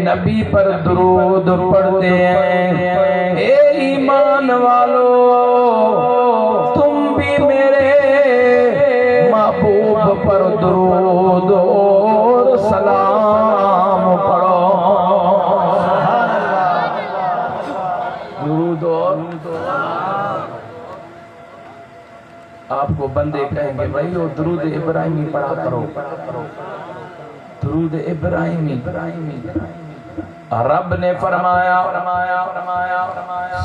نبی پر درود پڑھتے ہیں۔ اے ایمان والو تم بھی میرے محبوب پر درود اور سلام پڑھو۔ درود اور آپ کو بندے کہیں گے بھائی وہ درود ابراہیمی پڑھا کرو، درود ابراہیمی۔ رب نے فرمایا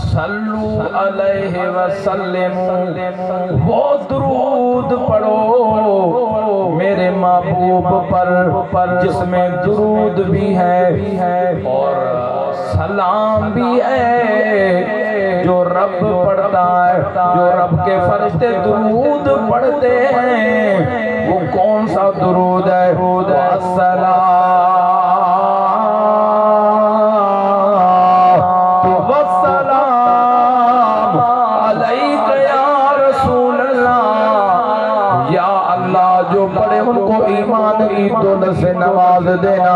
صلو علیہ وسلم، وہ درود پڑھو میرے محبوب پر جس میں درود بھی ہے اور سلام بھی ہے۔ جو رب پڑھتا ہے، جو رب کے فرشتے درود پڑھتے ہیں، وہ کون سا درود ہے؟ ایمان کی دولت سے نواز دینا،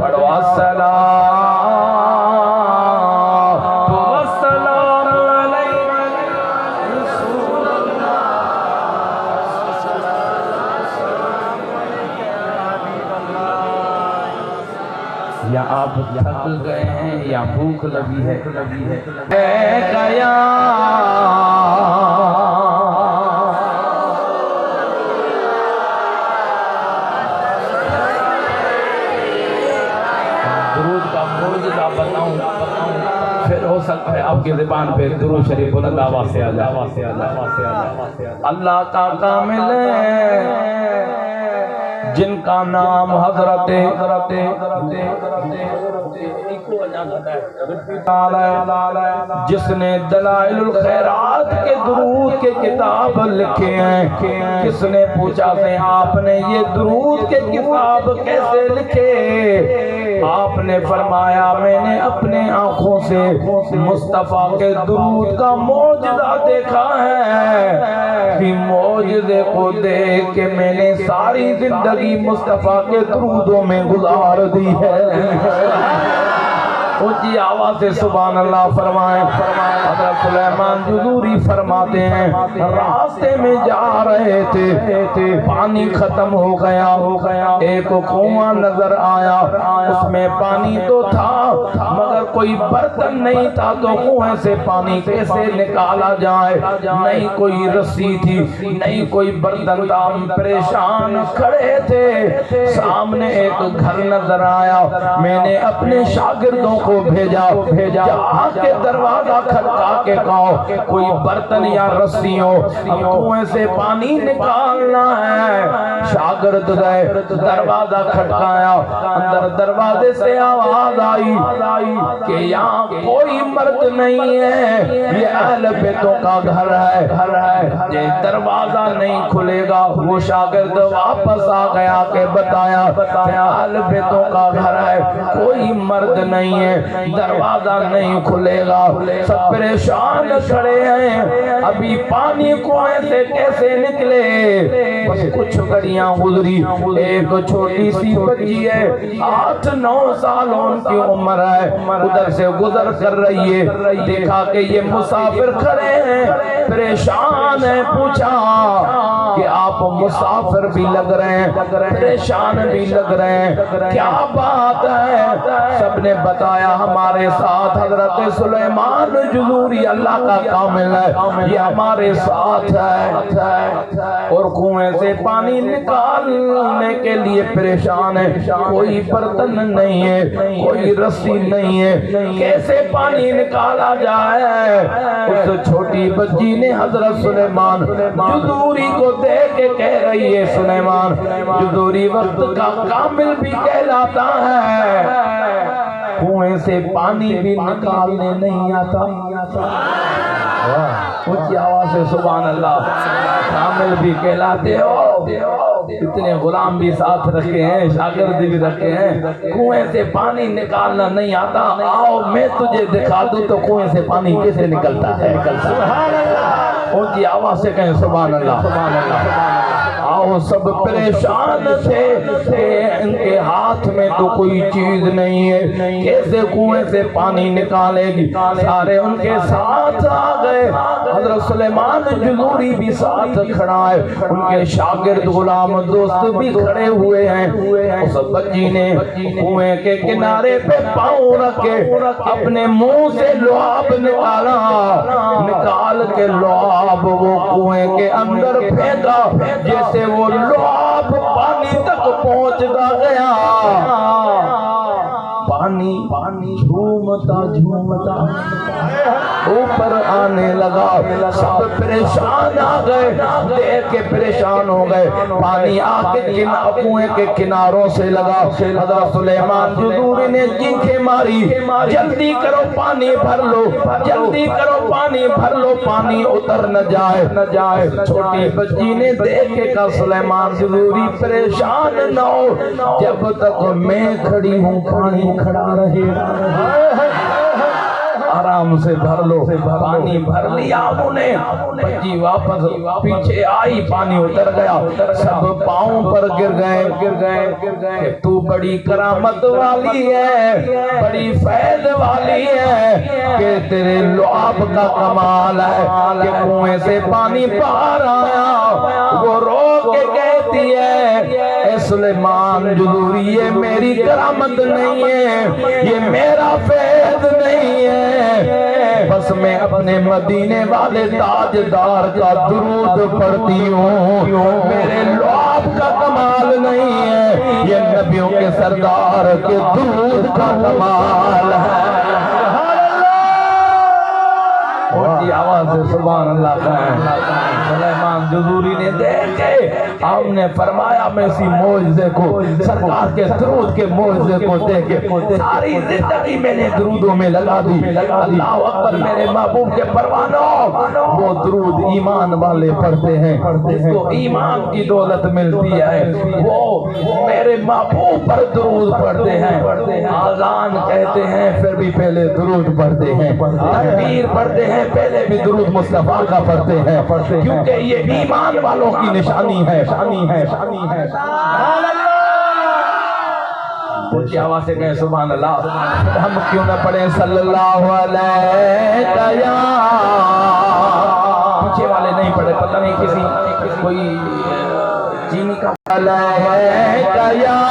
پڑھو السلام والسلام علیک رسول اللہ۔ یا آپ تھک گئے ہیں یا بھوک لگی ہے؟ گیا پھر ہو سکتا ہے آپ کی زبان پہ درود شریف بلند آواز سے آ جائے۔ اللہ کا کامل ہے جن کا نام حضرت جس نے دلائل الخیرات کے درود کے کتاب لکھے ہیں۔ کس نے پوچھا سے آپ نے یہ درود کے کتاب کیسے لکھے؟ آپ نے فرمایا میں نے اپنے آنکھوں سے مصطفیٰ کے درود کا معجزہ دیکھا ہے۔ کہ معجزے کو دیکھ کے میں نے ساری زندگی مصطفیٰ کے درودوں میں گزار دی ہے۔ اونچی آواز سے سبحان اللہ فرمائیں۔ حضرت سلیمان جذوری فرماتے ہیں راستے میں جا رہے تھے، پانی ختم ہو گیا، ایک کنواں نظر آیا، اس میں پانی تو تھا مگر کوئی برتن نہیں تھا، تو کنویں سے پانی کیسے نکالا جائے؟ نہیں کوئی رسی تھی، نہیں کوئی برتن تھا، پریشان کھڑے تھے۔ سامنے ایک گھر نظر آیا، میں نے اپنے شاگردوں کو بھیجا جا کے دروازہ کھٹکا کے کہو کوئی برتن یا رسیوں کنویں سے پانی نکالنا ہے۔ شاگرد گئے، دروازہ کھٹکایا، اندر دروازے سے آواز آئی کہ یہاں کوئی مرد نہیں ہے، یہ اہل بیتوں کا گھر ہے، یہ دروازہ نہیں کھلے گا۔ وہ شاگرد واپس آ گیا کہ بتایا اہل بیتوں کا گھر ہے، کوئی مرد نہیں ہے، دروازہ نہیں کھلے گا۔ سب پریشان کھڑے ہیں، ابھی پانی کنویں سے کیسے نکلے؟ بس کچھ گھڑیاں گزری، ایک چھوٹی سی بچی ہے 8-9 سالوں کی عمر ہے، ادھر سے گزر کر رہی ہے، دیکھا کہ یہ مسافر کھڑے ہیں، پریشان ہیں، پوچھا کہ آپ مسافر بھی لگ رہے ہیں، پریشان بھی لگ رہے ہیں، کیا بات ہے؟ سب نے بتایا ہمارے ساتھ حضرت سلیمان جذوری اللہ کا کامل ہے، یہ ہمارے ساتھ ہے اور کنویں سے پانی نکالنے کے لیے پریشان ہے، کوئی برتن نہیں ہے، کوئی رسی نہیں ہے، کیسے پانی نکالا جائے؟ اس چھوٹی بچی نے حضرت سلیمان جذوری کو دیکھ کے کہہ رہی ہے سلیمان جذوری وقت کا کامل بھی کہلاتا ہے، کنویں سے پانی بھی نکالنے نہیں آتا۔ اونچی آواز سے سبحان اللہ، کامل بھی کہلاتے ہو۔ اتنے غلام بھی ساتھ رکھے ہیں، شاگرد بھی رکھے ہیں، کنویں سے پانی نکالنا نہیں آتا، آؤ میں تجھے دکھا دوں تو کنویں سے پانی کیسے نکلتا ہے۔ اونچی آواز سے کہیں سبحان اللہ۔ وہ سب پریشان تھے کہ ان کے ہاتھ میں تو کوئی چیز نہیں ہے، کیسے کنویں سے پانی نکالے گی؟ سارے ان کے ساتھ آ گئے۔ حضرت سلیمان جذوری بھی ساتھ کھڑا ہے، ان کے شاگرد غلام دوست بھی کھڑے ہوئے ہیں۔ اس بچی نے کنویں کے کنارے پہ پاؤں رکھے، اپنے منہ سے لعاب نکالا، نکال کے لعاب وہ کنویں کے اندر پھینکا، جیسے وہ لعاب پانی تک پہنچتا گیا، پانی جھومتا اوپر آنے لگا۔ سب پریشان آ گئے، دیکھ کے پریشان ہو گئے۔ پانی آ کے کنویں کے کناروں سے لگا۔ حضرت سلیمان جذوری نے چیخیں ماری، جلدی کرو پانی بھر لو، جلدی کرو پانی بھر لو، پانی اتر نہ جائے۔ چھوٹی بچی نے دیکھ کے کہا سلیمان جذوری پریشان نہ ہو، جب تک میں کھڑی ہوں پانی کھڑا رہے، آرام سے بھر لو۔ پانی بھر لیا انہوں نے، بچی واپس پیچھے آئی، پانی اتر گیا، سب پاؤں پر گر گئے کہ تو بڑی کرامت والی ہے، بڑی فیض والی ہے، کہ تیرے لعاب کا کمال ہے کہ کنویں سے پانی باہر آیا۔ وہ رو کے کہتی ہے اے سلیمان جذوری، یہ میری کرامت نہیں ہے، یہ میرا فیض نہیں ہے، بس میں اپنے مدینے والے تاجدار کا درود پڑھتی ہوں، میرے لعاب کا کمال نہیں ہے، یہ نبیوں کے سردار کے درود کا کمال ہے۔ اونچی آواز سے سبحان اللہ کہیں۔ سلیمان جذوری نے دیکھے، ہم نے فرمایا میں اسی معجزے کو، سرکار کے درود کے معجزے کو دیکھے ساری زندگی میں نے درودوں میں لگا دی۔ اللہ اکبر، میرے محبوب کے پروانوں، وہ درود ایمان والے پڑھتے ہیں، جس کو ایمان کی دولت ملتی ہے، وہ میرے محبوب پر درود پڑھتے ہیں، آذان کہتے ہیں پھر بھی پہلے درود پڑھتے ہیں، تکبیر پڑھتے ہیں پہلے بھی درود مصطفیٰ کا پڑھتے ہیں، کیونکہ یہ ایمان والوں کی نشانی ہے۔ اونچی آواز سے کہیں سبحان اللہ۔ ہم کیوں نہ پڑھیں صلی اللہ علیہ وسلم؟ پیچھے والے نہیں پڑھے، پتہ نہیں کسی کوئی چینی کا علیہ وسلم۔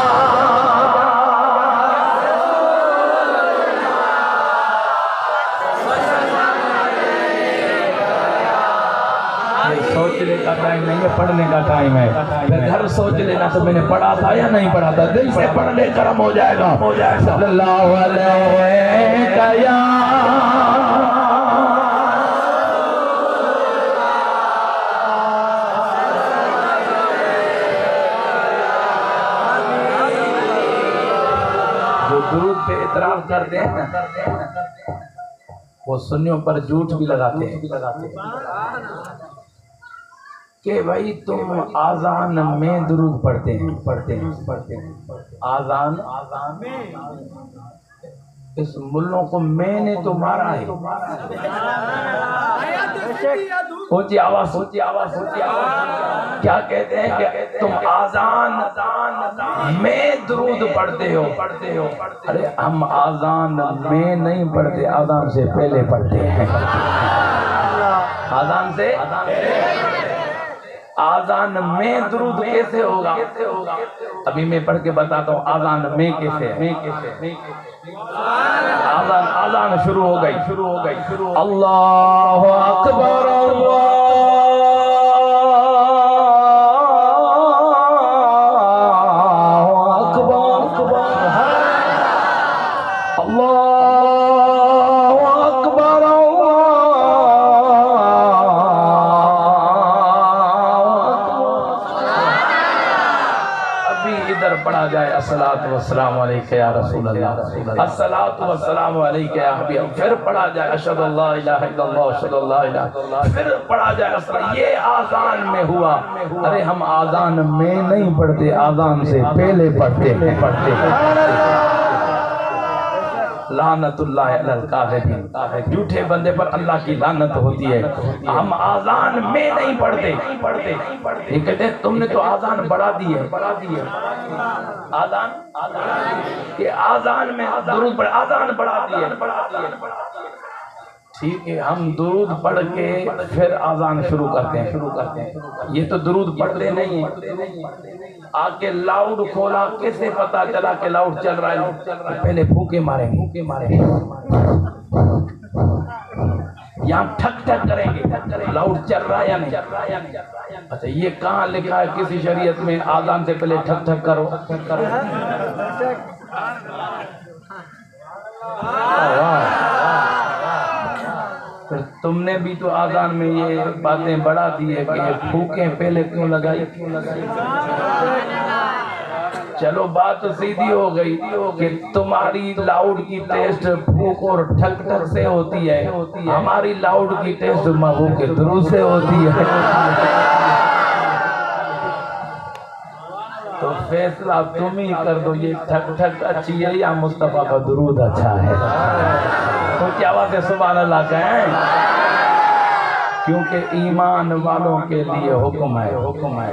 سوچنے کا ٹائم نہیں ہے، پڑھنے کا ٹائم ہے۔ پھر گھر سوچ لینا تو میں نے پڑھا تھا یا نہیں پڑھا تھا، دل سے پڑھنے کرم ہو جائے گا۔ صلی اللہ علیہ وسلم۔ جو درود پہ اعتراف کرتے ہیں وہ سنیوں پر جھوٹ بھی لگاتے ہیں کہ بھائی تم آذان میں درود پڑھتے ہیں۔ آذان اس ملوں کو میں نے تو مارا ہے۔ اونچی آواز کیا کہتے ہیں کہ تم آذان میں درود پڑھتے ہو۔ ارے ہم آذان میں نہیں پڑھتے، آذان سے پہلے پڑھتے ہیں۔ آذان سے آذان میں درود کیسے ہوگا؟ ابھی میں پڑھ کے بتاتا ہوں آذان میں کیسے ہے۔ آذان شروع ہو گئی۔ اللہ اکبر، پڑھا جائے الصلاۃ والسلام علیک یا رسول اللہ، الصلاۃ والسلام علیک یا حبیب، پھر پڑھا جائے اشہد ان لا الہ الا اللہ اشہد ان لا الہ الا اللہ، پھر پڑھا جائے الصلاۃ۔ یہ آذان میں ہوا۔ ارے ہم آذان میں نہیں پڑھتے، آذان سے پہلے پڑھتے ہیں۔ لعنت اللہ علی الکاذبین، جھوٹے بندے پر اللہ کی لعنت ہوتی ہے۔ ہم آذان میں نہیں پڑھتے، یہ کہتے ہیں تم نے تو آذان بڑھا دی ہے، آذان کہ آذان میں درود پڑھ، آذان بڑھا دی ہے۔ ٹھیک ہے، ہم درود پڑھ کے پھر آذان شروع کرتے ہیں، یہ تو درود پڑھتے نہیں ہیں۔ آگے لاؤڈ کھولا، کیسے پتا چلا کہ لاؤڈ چل رہا ہے؟ پہلے پھوکے ماریں گے، یہاں ٹھک ٹھک کریں گے، لاؤڈ چل رہا ہے یا نہیں؟ اچھا یہ کہاں لکھا ہے کسی شریعت میں آذان سے پہلے ٹھک ٹھک کرو؟ پھر تم نے بھی تو آذان میں یہ باتیں بڑھا دی ہے کہ یہ پھوکیں پہلے کیوں لگائی؟ چلو بات سیدھی ہو گئی کہ تمہاری لاؤڈ کی ٹیسٹ پھوک اور ٹھک ٹھک سے ہوتی ہے، ہماری لاؤڈ کی ٹیسٹ محبوب کے درود سے ہوتی ہے۔ تو فیصلہ تم ہی کر دو، یہ ٹھک ٹھک اچھی ہے یا مصطفیٰ کا درود اچھا ہے؟ تو کیا بات ہے؟ سبحان اللہ کہیں، کیونکہ ایمان والوں کے لیے حکم ہے۔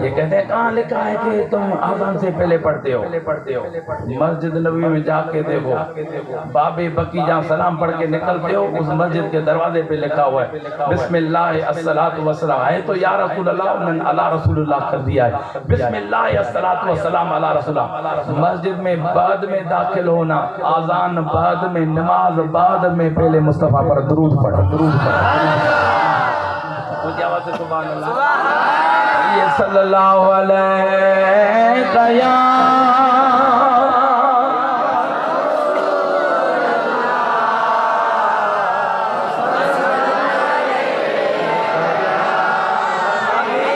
یہ کہتے ہیں کہاں لکھا ہے کہ تم آذان سے پہلے پڑھتے ہو؟ مسجد نبوی میں جا کے دیکھو، باب بکی جہاں سلام پڑھ کے نکلتے ہو اس مسجد کے دروازے پہ لکھا ہوا ہے بسم اللہ الصلاۃ والسلام، ہے تو یا رسول اللہ انہوں نے علی رسول اللہ کر دیا ہے، بسم اللہ الصلاۃ والسلام علی رسول اللہ۔ مسجد میں بعد میں داخل ہونا، آذان بعد میں، نماز بعد میں، پہلے مصطفیٰ پر درود پڑھو، درود پڑھو۔ سبحان اللہ، یہ صلی اللہ علیہ یا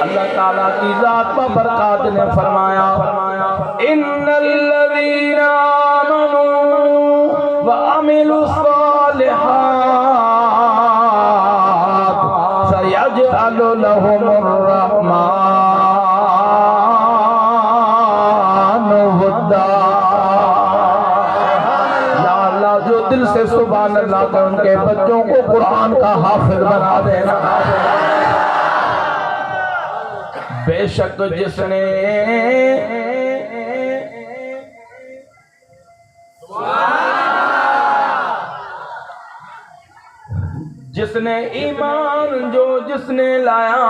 اللہ تعالیٰ کی ذات پر برکات نے فرمایا ان الذین آمنوا وعملوا الصالحات سيجعل لهم الرحمن ودا۔ یا اللہ جو دل سے سبحان اللہ کا ان کے بچوں کو قرآن کا حافظ بنا دینا۔ بے شک جس نے ایمان جس نے لایا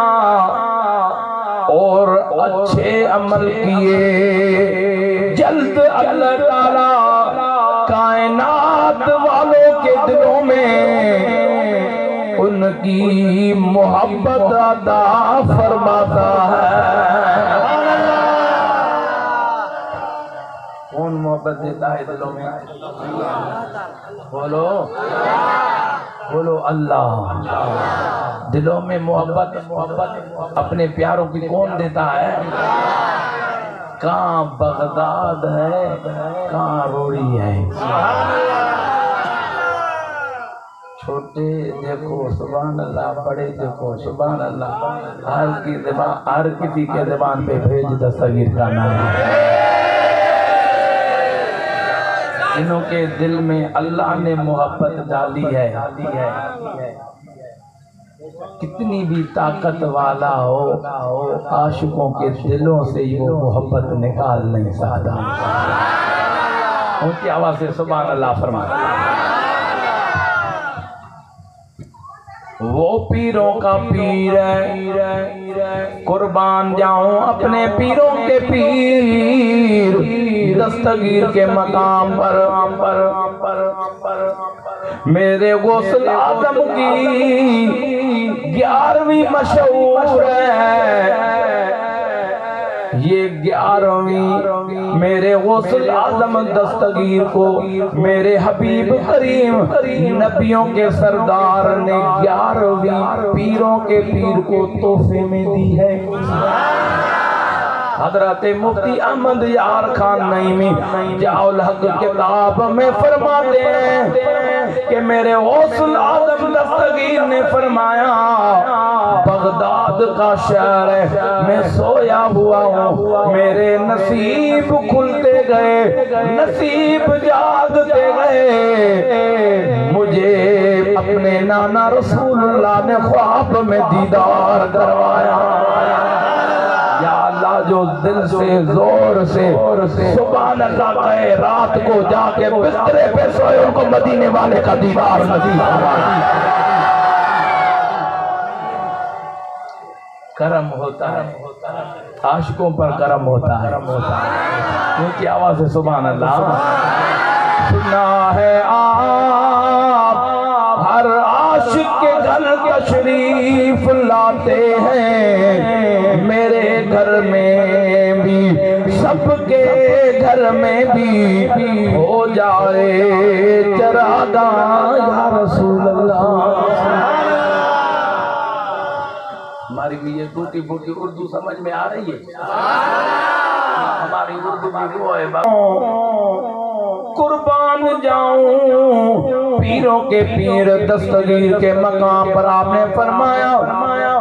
اور اچھے عمل کیے، جلد اللہ تعالی کائنات والوں کے دلوں میں ان کی محبت عطا فرماتا ہے۔ کون محبت دیتا ہے دلوں میں؟ بولو بولو اللہ۔ دلوں میں محبت اپنے پیاروں کی کون دیتا ہے؟ کہاں بغداد ہے، کہاں روڑی ہے؟ چھوٹے دیکھو سبحان اللہ، بڑے دیکھو سبحان اللہ، ہر کسی کے زبان پہ بھیج دستگیر کا نام ہے۔ انہوں کے دل میں اللہ نے محبت ڈالی ہے، کتنی بھی طاقت والا ہو عاشقوں کے دلوں سے وہ محبت نکال نہیں سکتا۔ ان کی آواز سے سبحان اللہ فرمائے۔ وہ پیروں کا پیر ہے، قربان جاؤں اپنے پیروں کے پیر، دستگیر کے مقام پر میرے غوث اعظم کی 11ویں مشہور ہے، یہ 11ویں میرے غوث اعظم دستگیر کو میرے حبیب کریم نبیوں کے سردار نے 11ویں پیروں کے پیر کو تحفے میں دی ہے۔ حضرت مفتی احمد یار خان نعیمی جاء الحق کتاب میں فرماتے ہیں کہ میرے غوث اعظم دستگیر نے فرمایا بغداد کا شہر ہے، میں سویا ہوا ہوں، میرے نصیب کھلتے گئے نصیب جاگتے گئے مجھے اپنے نانا رسول اللہ نے خواب میں دیدار کروایا یا اللہ جو دل سے زور سے سبحان اللہ کہے رات کو جا کے بسترے پہ سوئے ان کو مدینے والے کا دیدار نصیب ہوا کرم ہوتا ہے عاشقوں پر کرم ہوتا ہے ان کی آواز سے سبحان اللہ سنا ہے آپ ہر عاشق کے گھر تشریف لاتے ہیں میرے گھر میں بھی سب کے گھر میں بھی ہو جائے چراغاں یا رسول اللہ ہماری بھی یہ ٹوٹی پھوٹی اردو سمجھ میں آ رہی ہے ہماری اردو بھی وہ ہے قربان جاؤں پیروں کے پیر دستگیر کے مقام پر آپ نے فرمایا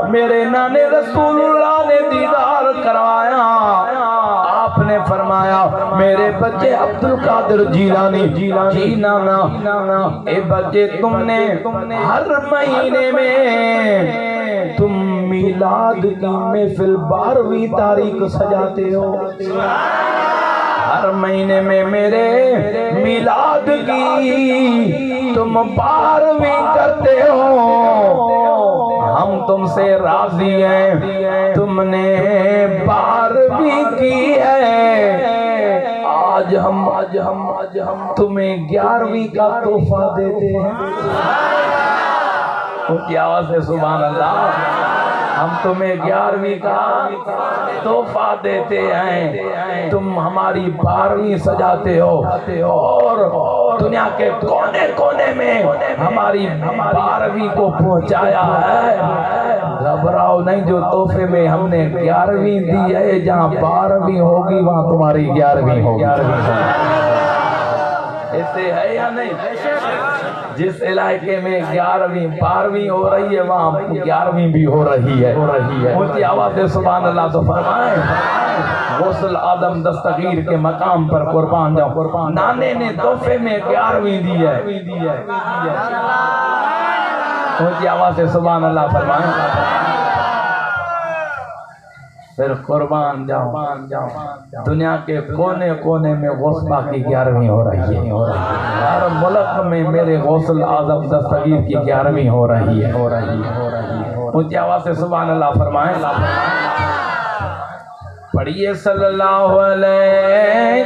میرے نانے رسول اللہ نے دیدار کروایا آپ نے فرمایا میرے بچے عبد القادر جیلانی جی نانا اے بچے تم نے ہر مہینے میں تم میلاد کی محفل 12ویں تاریخ سجاتے ہو ہر مہینے میں میرے میلاد کی تم 12ویں کرتے ہو ہم تم سے راضی ہیں تم نے 12ویں کی ہے آج ہم تمہیں 11ویں کا تحفہ دیتے ہیں ان کی آواز سے سبحان اللہ ہم تمہیں 11ویں کا تحفہ دیتے ہیں تم ہماری 12ویں سجاتے ہو اور دنیا کے کونے کونے میں ہماری 12ویں کو پہنچایا ہے گھبراؤ نہیں جو تحفے میں ہم نے 11ویں دی ہے جہاں 12ویں ہوگی وہاں تمہاری 11ویں ہوگی ایسے ہے یا نہیں جس علاقے میں 11ویں 12ویں ہو رہی ہے وہاں 11ویں بھی ہو رہی ہے ان کی آواز سے سبحان اللہ تو فرمائیں غوث اعظم دستگیر کے مقام پر قربان جاؤں نانے نے تحفے میں 11ویں دی ہے ان کی آواز سے سبحان اللہ فرمائیں پھر قربان جاؤں دنیا کے کونے کونے میں غوث پاک کی 11ویں ہو رہی ہے ہر ملک میں میرے غوث اعظم دستگیر کی 11ویں ہو رہی ہے ان کی آواز سے سبحان اللہ فرمائیں پڑھیے صلی اللہ علیہ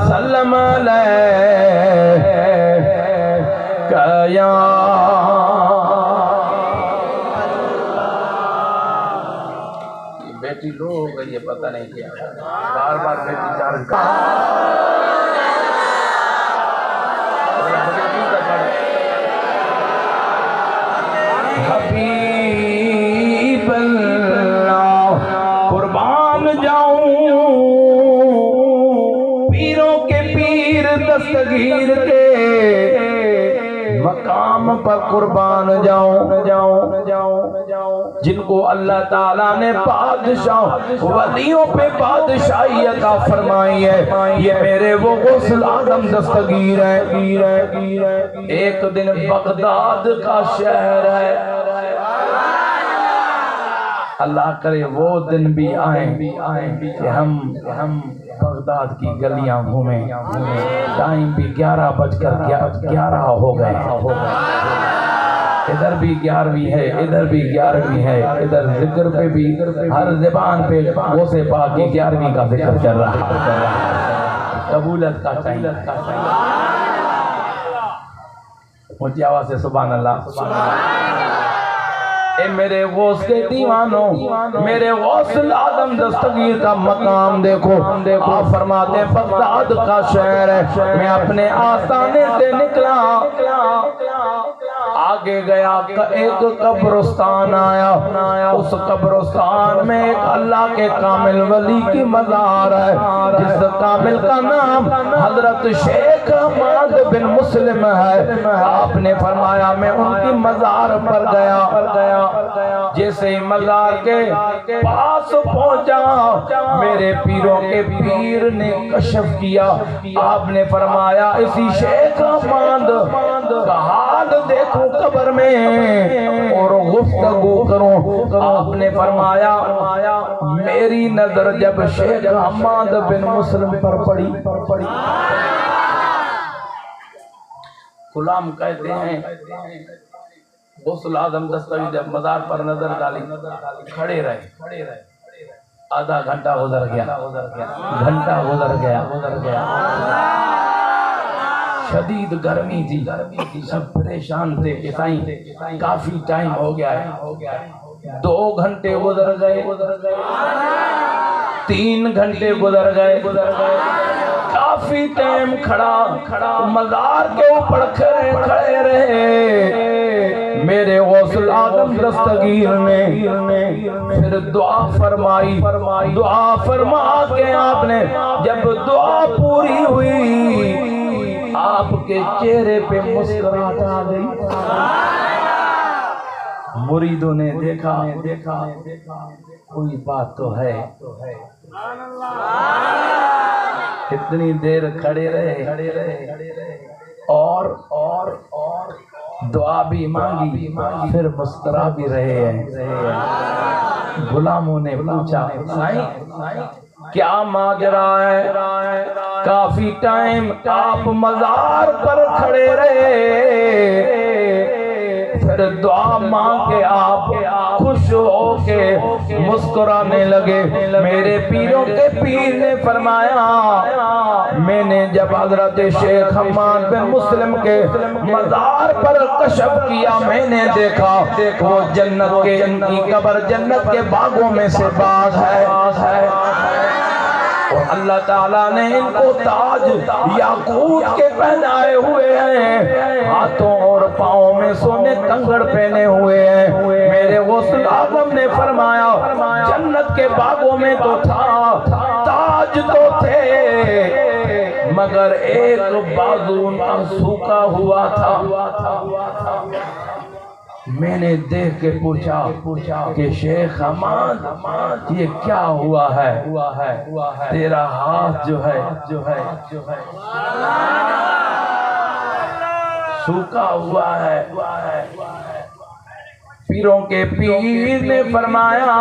وسلم بیٹی لو ہو گئی ہے پتہ نہیں کیا بار بار بیٹی چارج کر حبیب اللہ قربان جاؤں پیروں کے پیر دستگیر کے مقام پر قربان جاؤں جن کو اللہ تعالیٰ نے بادشاہ ولیوں پہ بادشاہی عطا فرمائی ہے یہ میرے وہ غوث اعظم دستگیر ہے ایک دن بغداد کا شہر ہے اللہ کرے وہ دن بھی آئیں کہ ہم بغداد کی گلیاں گھومیں ٹائم بھی 11:11 ہو گئے ادھر بھی 11ویں ہے ادھر بھی 11ویں ہے ادھر ذکر پہ بھی ہر زبان پہ غوث پاک کی 11ویں کا ذکر چل رہا قبولت کا چاہیے مجھے آواز سے سبحان اللہ اے میرے غوث کے دیوانوں میرے غوث اعظم دستگیر کا مقام دیکھو آپ فرماتے ہیں بغداد کا شہر ہے میں اپنے آستانے سے نکلا آگے گیا ایک قبرستان آیا، اس قبرستان میں ایک اللہ کے کامل ولی کی مزار ہے، جس کامل کا نام حضرت شیخ حماد بن مسلم ہے۔ آپ نے فرمایا میں ان کی مزار پر گیا، جیسے مزار کے پاس پہنچا میرے پیروں کے پیر نے کشف کیا۔ آپ نے فرمایا اسی شیخ حماد کا حال دیکھوں قبر میں اور گفتگو کروں۔ آپ نے فرمایا میری نظر جب شیخ حماد بن مسلم پر پڑی، غلام کہتے ہیں غوث اعظم دستگیر جب مزار پر نظر ڈالی کھڑے رہے، آدھا گھنٹہ گزر گیا، شدید گرمی تھی، سب پریشان تھے کہ سائیں کافی ٹائم ہو گیا ہے۔ 2 گھنٹے گزر گئے، 3 گھنٹے گزر گئے، کافی ٹائم کھڑا مزار کے اوپر کھڑے رہے۔ میرے غوث اعظم دستگیر نے پھر دعا فرمائی، دعا فرما کے آپ نے جب دعا پوری ہوئی آپ کے چہرے پہ مسکراہٹ آ گئی۔ مریدوں نے دیکھا کوئی بات تو ہے، اتنی دیر کھڑے رہے اور دعا بھی مانگی، پھر مسکرا بھی رہے ہیں۔ غلاموں نے پوچھا کیا ماجرا ہے؟ کافی ٹائم آپ مزار پر کھڑے رہے، پھر دعا مانگ کے آپ خوش ہو کے مسکرانے لگے۔ میرے پیروں کے پیر نے فرمایا میں نے جب حضرت شیخ حماد بن مسلم کے مزار پر کشف کیا، میں نے دیکھا وہ جنت کے ان کی قبر جنت کے باغوں میں سے باغ ہے، اور اللہ تعالیٰ نے ان کو تاج یاقوت کے پہنائے ہوئے ہیں، ہاتھوں اور پاؤں میں سونے کنگڑ پہنے ہوئے ہیں۔ میرے غوث اعظم نے فرمایا جنت کے باغوں میں تو تھا، تاج تو تھے، مگر ایک بازو ان کا سوکھا ہوا تھا۔ میں نے دیکھ کے پوچھا کہ شیخ حماد یہ کیا ہوا ہے؟ تیرا ہاتھ جو ہے سوکھا ہوا ہے۔ پیروں کے پیر نے فرمایا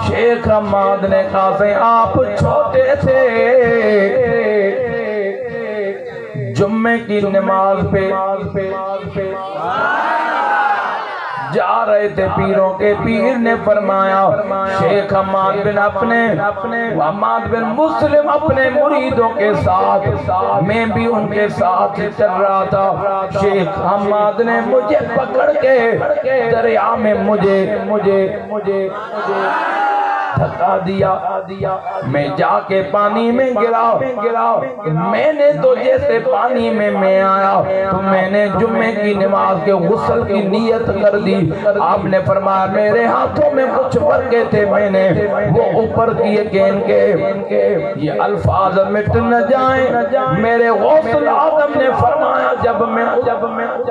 شیخ حماد نے کہا سے آپ چھوٹے تھے، جمعے کی نماز پہ جا رہے تھے، پیروں کے پیر نے فرمایا شیخ حماد بن مسلم اپنے مریدوں کے ساتھ، میں بھی ان کے ساتھ چل رہا تھا، شیخ حماد نے مجھے پکڑ کے دریا میں مجھے دھکا دیا، میں جا کے پانی میں گرا، میں نے تو جیسے پانی میں آیا تو میں نے جمعے کی نماز کے غسل کی نیت کر دی۔ آپ نے فرمایا میرے ہاتھوں میں کچھ ورقے تھے، میں نے وہ اوپر کیے کہ ان کے یہ الفاظ مٹ نہ جائیں۔ میرے غوث اعظم نے فرمایا جب میں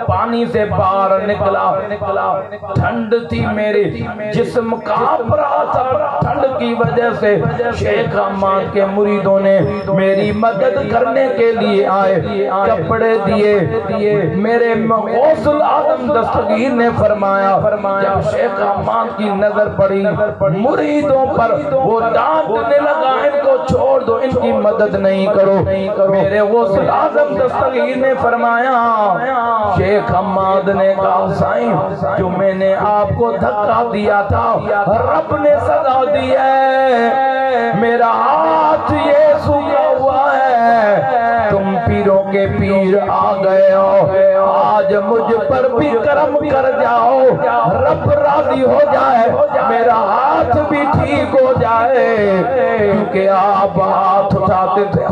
پانی سے باہر نکلا، ٹھنڈ تھی، میرے جسم کانپ رہا تھا، ٹھنڈ کی وجہ سے شیخ حماد کے مریدوں نے میری مدد کرنے کے لیے آئے، کپڑے دیے۔ میرے غوث اعظم دستگیر نے فرمایا جب شیخ حماد کی نظر پڑی مریدوں پر، وہ ڈانٹنے لگا ان کو چھوڑ دو، ان کی مدد نہیں کرو۔ میرے غوث اعظم دستگیر نے فرمایا شیخ حماد نے کہا سائیں جو میں نے آپ کو دھکا دیا تھا رب نے سزا دی گئی ہے، میرا ہاتھ یہ سوکھا ہوا ہے، تم پیروں کے پیر آ گئے ہو، آج مجھ پر بھی کرم کر جاؤ، رب راضی ہو جائے، میرا ہاتھ بھی ٹھیک ہو جائے، کیونکہ آپ ہاتھ اٹھاتے تھے،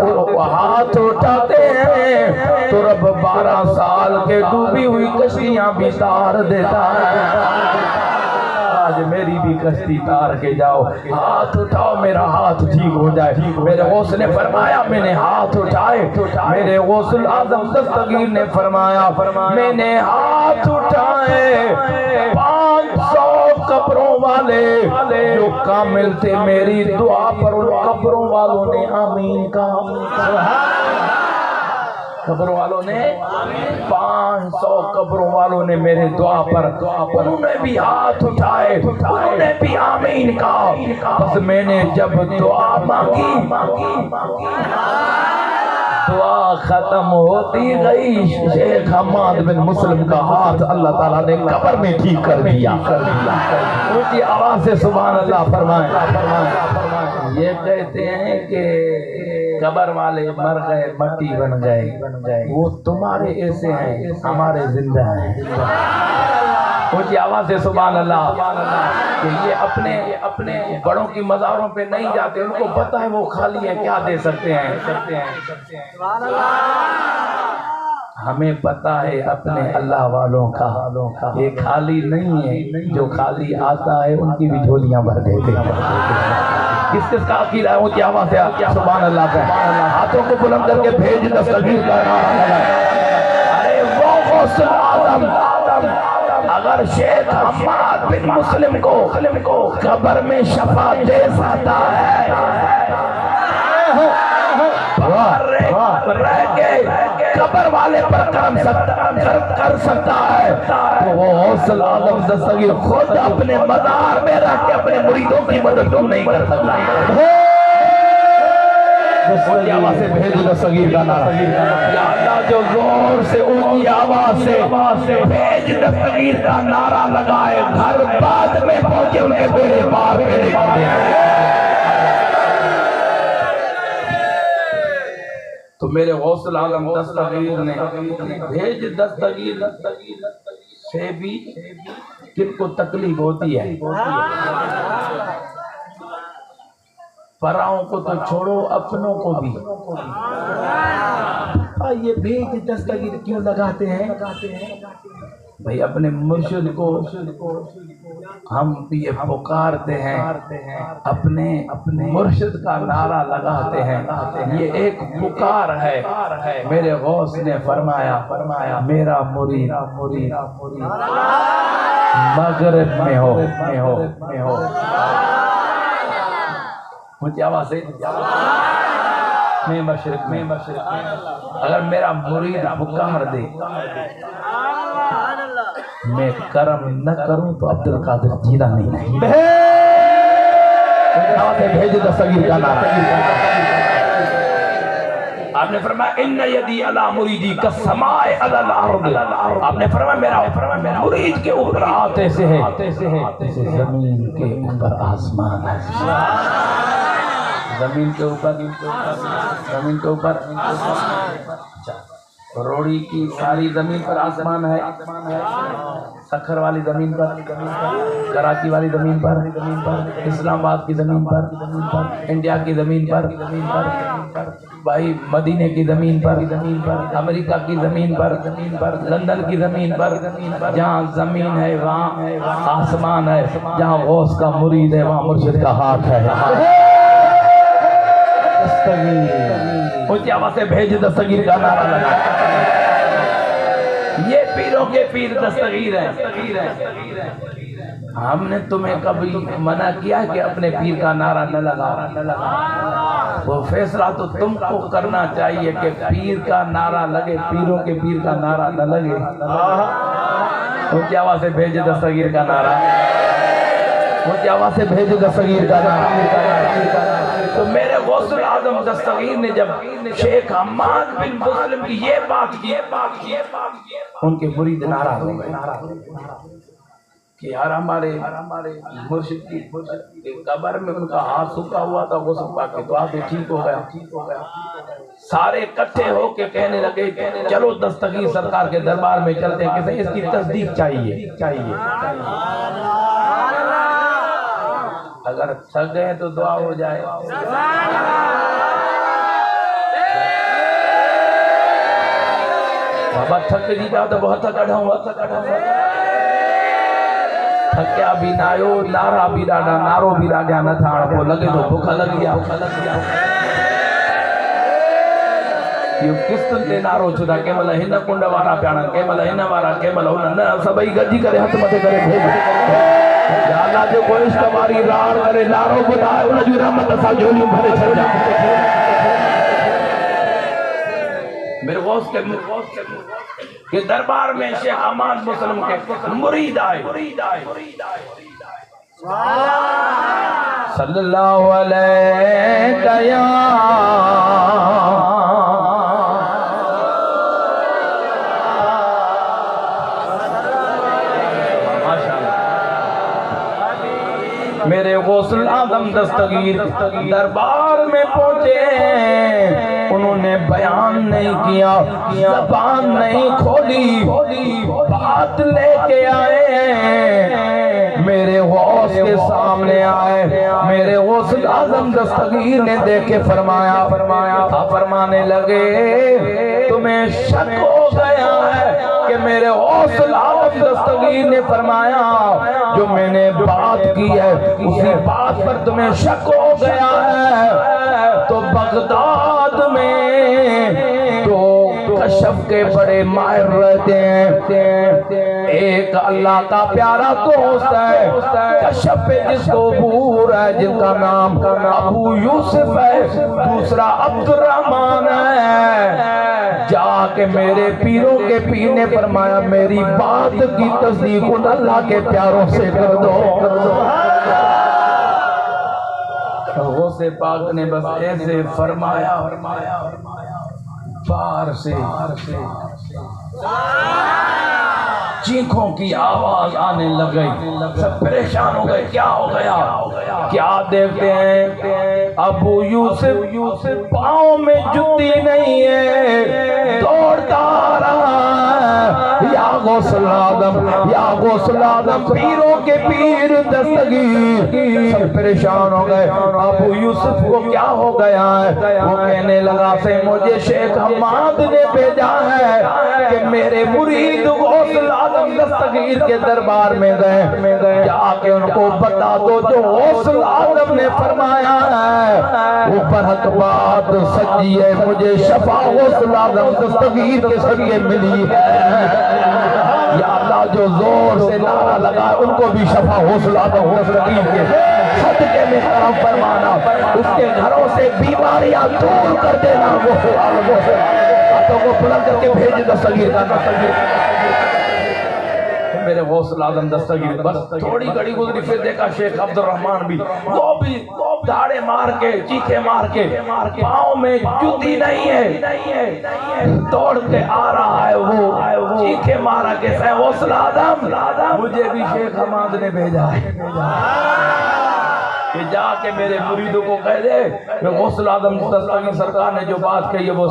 ہاتھ اٹھاتے ہیں تو رب 12 سال کے ڈوبی ہوئی کشتیاں بھی تار دیتا ہے۔ آج میری بھی کشتی تار کے جاؤ، ہاتھ اٹھاؤ، میرا ہاتھ ٹھیک ہو جائے۔ میرے غوث نے فرمایا میں نے ہاتھ اٹھائے، میرے غوث العظم دستگیر نے فرمایا میں نے ہاتھ اٹھائے، 500 قبروں والے جو کامل تھے میری دعا پر ان قبروں والوں نے آمین کہا۔ قبروں والوں نے 500 قبروں والوں نے میرے دعا پر انہوں نے بھی ہاتھ اٹھائے، انہوں نے بھی آمین کہا۔ بس میں نے جب دعا مانگی، دعا ختم ہوتی گئی، شیخ حماد بن مسلم کا ہاتھ اللہ تعالیٰ نے قبر میں ٹھیک کر دیا۔ اونچی آواز سے سبحان اللہ فرمائیں۔ یہ کہتے ہیں کہ قبر والے مر گئے مٹی بن گئے، وہ تمہارے ایسے ہیں ہمارے زندہ ہیں۔ اونچی آواز سے سبحان اللہ کہ یہ اپنے بڑوں کی مزاروں پہ نہیں جاتے، ان کو پتہ ہے وہ خالی ہے، کیا دے سکتے ہیں۔ ہمیں پتہ ہے اپنے اللہ والوں کا یہ خالی نہیں ہے، جو خالی آتا ہے ان کی بھی جھولیاں بھر دیتے ہیں۔ کس کا عقیدہ ہے؟ اونچی آواز سے سبحان اللہ کا ہاتھوں کو بلند کر کے بھیج دستگیر کا نعرہ لگائے۔ ارے وہ غوث العظم اگر شیخ حماد بن مسلم کو قبر میں شفا دے سکتا ہے، رہ کے قبر والے پر کرم کر سکتا ہے، تو وہ غوث العظم دستگیر خود اپنے مزار میں رہ کے اپنے مریدوں کی مدد کیوں نہیں کر سکتا؟ اونچی آواز سے بھیج دستگیر کا نعرہ، یا اللہ جو زور سے اونچی آواز سے بھیج دستگیر کا نعرہ لگائے، گھر بعد میں پہنچے ان کے بیڑے پار کرے۔ تو میرے غوث العظم دستگیر نے بھیج دستگیر سے بھی کن کو تکلیف ہوتی ہے، پراؤں کو تو چھوڑو اپنوں کو بھی۔ یہ بھیج دستگیر کیوں لگاتے ہیں؟ بھئی اپنے مرشد کو ہم یہ پکارتے ہیں، اپنے مرشد کا نعرہ لگاتے ہیں، یہ ایک پکار ہے۔ میرے غوث نے فرمایا میرا مرید مغرب میں ہو، مجھے آواز سے میں مشرق میں، اگر میرا مرید پکار دے میں کرم نہ کروں تو عبدالقادر جینا نہیں۔ بھیج دستگیر کا نعرہ۔ آپ نے فرمایا ان یدی علی مریدی کالسماء علی الارض، آپ نے فرمایا میرا مرید کے اوپر ہاتھ ایسے ہے جیسے زمین کے اوپر آسمان ہے۔ زمین کے اوپر روڑی کی ساری زمین پر آسمان ہے، سکھر والی زمین پر، کراچی والی زمین پر، اسلام آباد کی زمین پر، انڈیا کی زمین پر، بھائی مدینے کی زمین پر، امریکہ کی زمین پر، لندن کی زمین پر، جہاں زمین ہے وہاں آسمان ہے، جہاں غوث کا مرید ہے وہاں مرشد کا ہاتھ ہے۔ اونچی آواز سے بھیج دستگیر کا نعرہ لگا۔ یہ پیروں کے پیر دستگیر ہیں۔ ہم نے تمہیں کبھی منع کیا کہ اپنے پیر کا نعرہ نہ لگا؟ وہ فیصلہ تو تم کو کرنا چاہیے کہ پیر کا نعرہ لگے، پیروں کے پیر کا نعرہ نہ لگے۔ اونچی آواز سے بھیج دستگیر کا نعرہ، اونچی آواز سے بھیج دستگیر کا نعرہ۔ تو میرے غوث العظم دستگیر نے جب شیخ حماد بن مسلم کی یہ بات کی، ان کے مرید ناراض ہو گئے کہ یار ہمارے مرشد کی قبر میں ان کا ہاتھ سکا ہوا تھا، وہ سب پاک کے دعا سے ٹھیک ہو گیا۔ سارے اکٹھے ہو کے کہنے لگے چلو دستگیر سرکار کے دربار میں چلتے ہیں، کسی اس کی تصدیق چاہیے۔ اگر تھک گئے تو دعا ہو جائے۔ بابا تھک جی جا تو بہت تھکڑا ہوا تھکیا بھی نایو نارا بھی ڈاڈا نارو بھی ڈاڈا نہ تھا وہ لگے تو بھوکا لگ گیا یہ کس تے نارو چھدا کہ مل ہن کنڈ وارا پیانا کہ مل ہن وارا کہ مل نہ سبئی گجی کرے ہاتھ متے کرے یا اللہ جو کوئی سواری راڑ کرے نارو بدائے ان جو رحمت سا جھولیوں بھرے چل جا میرے غوث کے دربار میں شیخ امان مسلم کے مرید آئے صلی اللہ علیہ یا میرے غوث اعظم دستگیر دربار میں پہنچے، انہوں نے بیان نہیں کیا، زبان نہیں کھولی، بات لے کے آئے میرے غوث کے سامنے آئے۔ میرے غوث اعظم دستگیر نے دیکھے فرمانے لگے تمہیں شک ہو گیا ہے کہ میرے غوث اعظم دستگیر نے فرمایا جو میں نے بات کی ہے اسی بات پر تمہیں شک ہو گیا ہے تو بغداد میں تو کشف کے بڑے ماہر رہتے ہیں، ایک اللہ کا پیارا دوست ہے کشف پہ جس کو عبور ہے جن کا نام ابو یوسف ہے، دوسرا عبد الرحمن ہے، جا کے میرے پیروں کے پیر نے فرمایا میری بات کی تصدیق ان اللہ کے پیاروں سے کر دو۔ غوث پاک نے بس ایسے فرمایا باہر سے چیخوں کی آواز آنے لگ گئی، سب پریشان ہو گئے کیا ہو گیا؟ کیا دیکھتے ہیں ابو یوسف پاؤں میں جوتی نہیں ہے، دوڑتا آ رہا ہے، یا غوث العظم پیروں کے پیر دستگیر سب پریشان ہو گئے۔ ابو یوسف کو کیا ہو گیا ہے؟ وہ کہنے لگا سے مجھے شیخ حماد نے بھیجا ہے کہ میرے مرید غوث العظم دستگیر کے دربار میں گئے، جا کے ان کو بتا دو جو غوث العظم نے فرمایا ہے اوپر حق بات سچی ہے، مجھے شفا غوث العظم دستگیر کے ذریعے ملی ہے۔ یا اللہ جو زور سے نعرہ لگا ان کو بھی شفا غوث العظم دستگیر کے صدقے میں کرم فرمانا، اس کے گھروں سے بیماریاں دور کر دینا، وہ ہاتھوں کو بلند کر کے بھیج دستگیر کا میرے غوث العظم دستگیر۔ بس تھوڑی گھڑی گزری پھر دیکھا شیخ عبد الرحمن بھی وہ بھی دھاڑے مار کے چیخے مار کے پاؤں میں جوتی نہیں ہے دوڑ کے آ رہا ہے، وہ چیخے مارا کے سے غوث العظم مجھے بھی شیخ حماد نے بھیجا ہے کہ جا کے میرے مریدوں کو کہہ دے کہ غوث العظم دستگیر سرکار نے جو بات کہی ہے وہ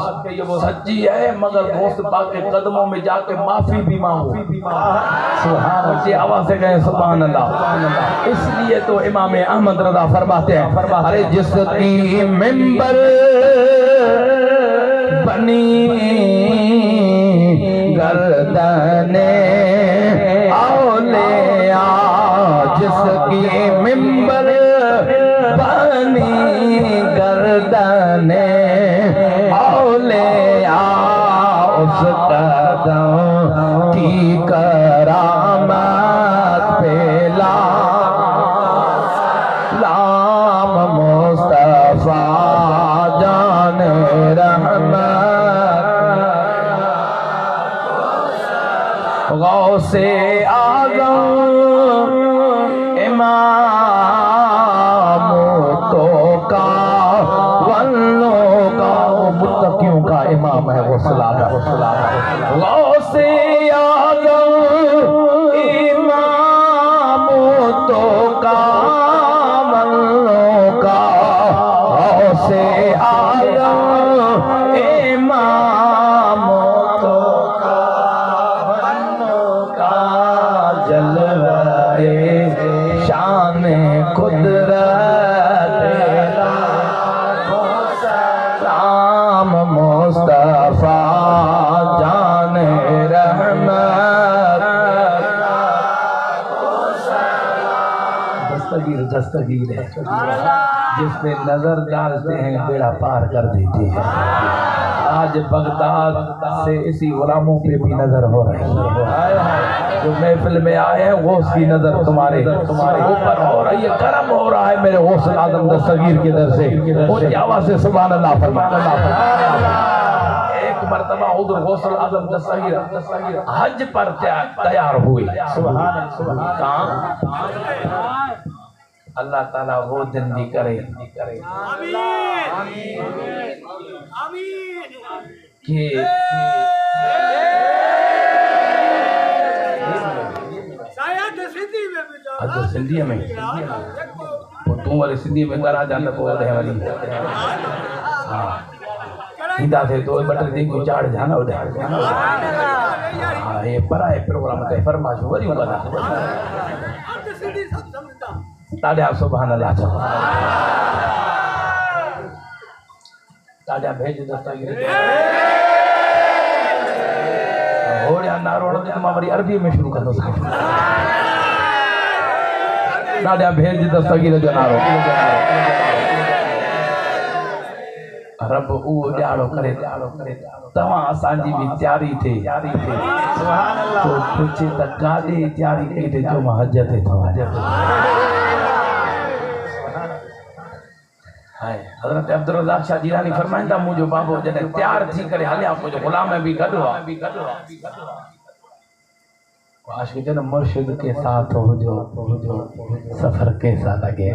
سچی ہے، مگر غوث پاک کے قدموں میں جا کے معافی بھی مانگو۔ سبحان اللہ، آواز سے کہیں سبحان اللہ۔ اس لیے تو امام احمد رضا فرماتے ہیں ارے جس کی منبر بنی گردن اولیاء، جس کی منبر بنی گردن اولیاء، اس قدم کی کرامت پہ لام مصطفیٰ جان رحمت غوث شان قدرت سلام مصطفیٰ جان رحمت دستگیر ہے جس پہ نظر ڈالتے ہیں بیڑا پار کر دیتے ہیں. آج بغداد سے اسی غلاموں پہ بھی نظر ہو رہی ہے. جو محفل میں آئے ہیں غوث کی نظر تمہارے اوپر ہو رہی ہے. کرم ہو رہا ہے میرے غوث العظم دستگیر کے در سے. اونچی آواز سے سبحان اللہ فرمان. ایک مرتبہ حضور غوث العظم دستگیر حج پر تیار ہوئے. کہاں؟ اللہ تعالیٰ وہ دن بھی کرے کہ اچھا سندھی میں تم والے سندھی میں کرا جاتا تو رہے والی ہاں ہندا تھے تو بٹر دی کو چاڑ جانا ہو جانا ہاں یہ پرائے پروگرام تے فرماش وری بنا تاڑیا سبحان اللہ تاڑیا بھیج دستگیر ہوڑیا ناروڑ دے ماں وری عربی میں شروع کر دو تاڑیا بھیج دستگیر جو نارو رب او ڈیاڑو کرے تمام آسان جی بھی تیاری تھے تو پوچھے تک گاڑی تیاری کی تھے جو محجت ہے تو حضرت عبدالرزاق شاہ جیلانی فرمائیں تھا مجھے بابو جنہیں تیار تھی کرے حالی آپ کو جو غلام ہے بھی گھڑوا عاشق جنہیں مرشد کے ساتھ ہو جو سفر کیسا لگے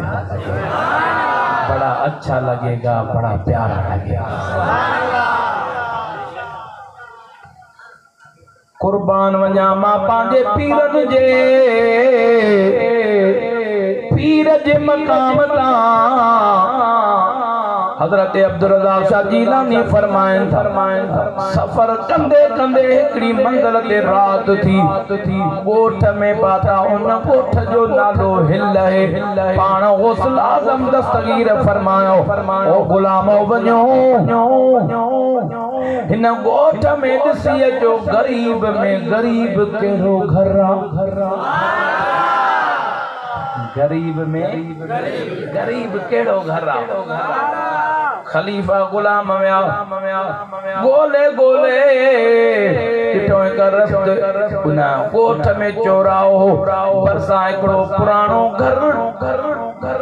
بڑا اچھا لگے گا بڑا پیارا لگے گا. قربان ونجا ماں پانجے پیرن جے پیر جے مقام تا حضرت عبدالرزاق شاہ جیلانی فرمائیں سفر کندے کندے ہکڑی منزل تے رات تھی گوٹھ میں پاتا ان گوٹھ جو نالو ہل ہے پان غوث العظم دستگیر فرمایا او غلامو ونجو ہن گوٹھ میں ڈسی جو غریب میں غریب کہڑو گھرا غریب میں غریب کہڑو گھرا خلیفہ غلام میں گولے گولے کٹوئے کر رفت گوٹھ میں چوراؤ برسا اکڑو پرانو گھر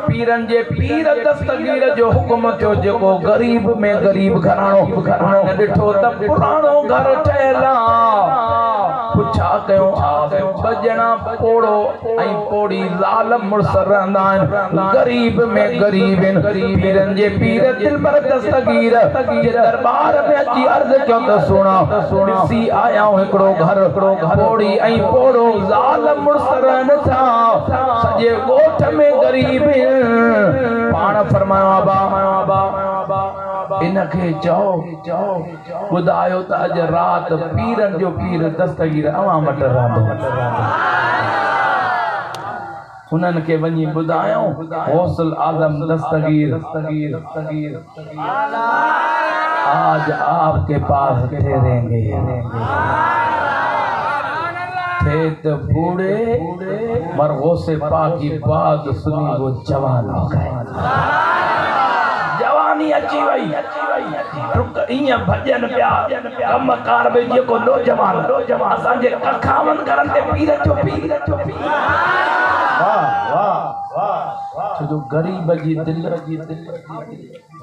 پیرن جے پیر دستگیر جو حکم جو کو غریب میں غریب گھرانو ڈٹھو تب پرانو گھر ٹھہلا پچھا کیوں بجنا پوڑو ائیں پوڑی لال مرسر رہندان غریب میں غریبن پیرن جے پیر دل پر دستگیر یہ دربار میں اچھی عرض کیوں تو سونا سی آیا ہوں اکڑو گھر پوڑی ائیں پوڑو لال مرسر رہندا سجے گوٹھ میں غریبن پان فرمایا آبا انکھے چاہو بدایو تا اج رات پیرن جو پیر دستگیر اواں مٹر راندو انہن کے ونجی بدایوں غوث العظم دستگیر آج آپ کے پاس ٹھہریں گے تھے تو بوڑھے مر غوث پاک کی بات سنی وہ جوان ہو گئے جوانی اچھی وئی رک ایاں بھجن پیا کم کار میں یہ کو نوجوان سانجے کھاون کرن تے پیر جو جو غریب جی دل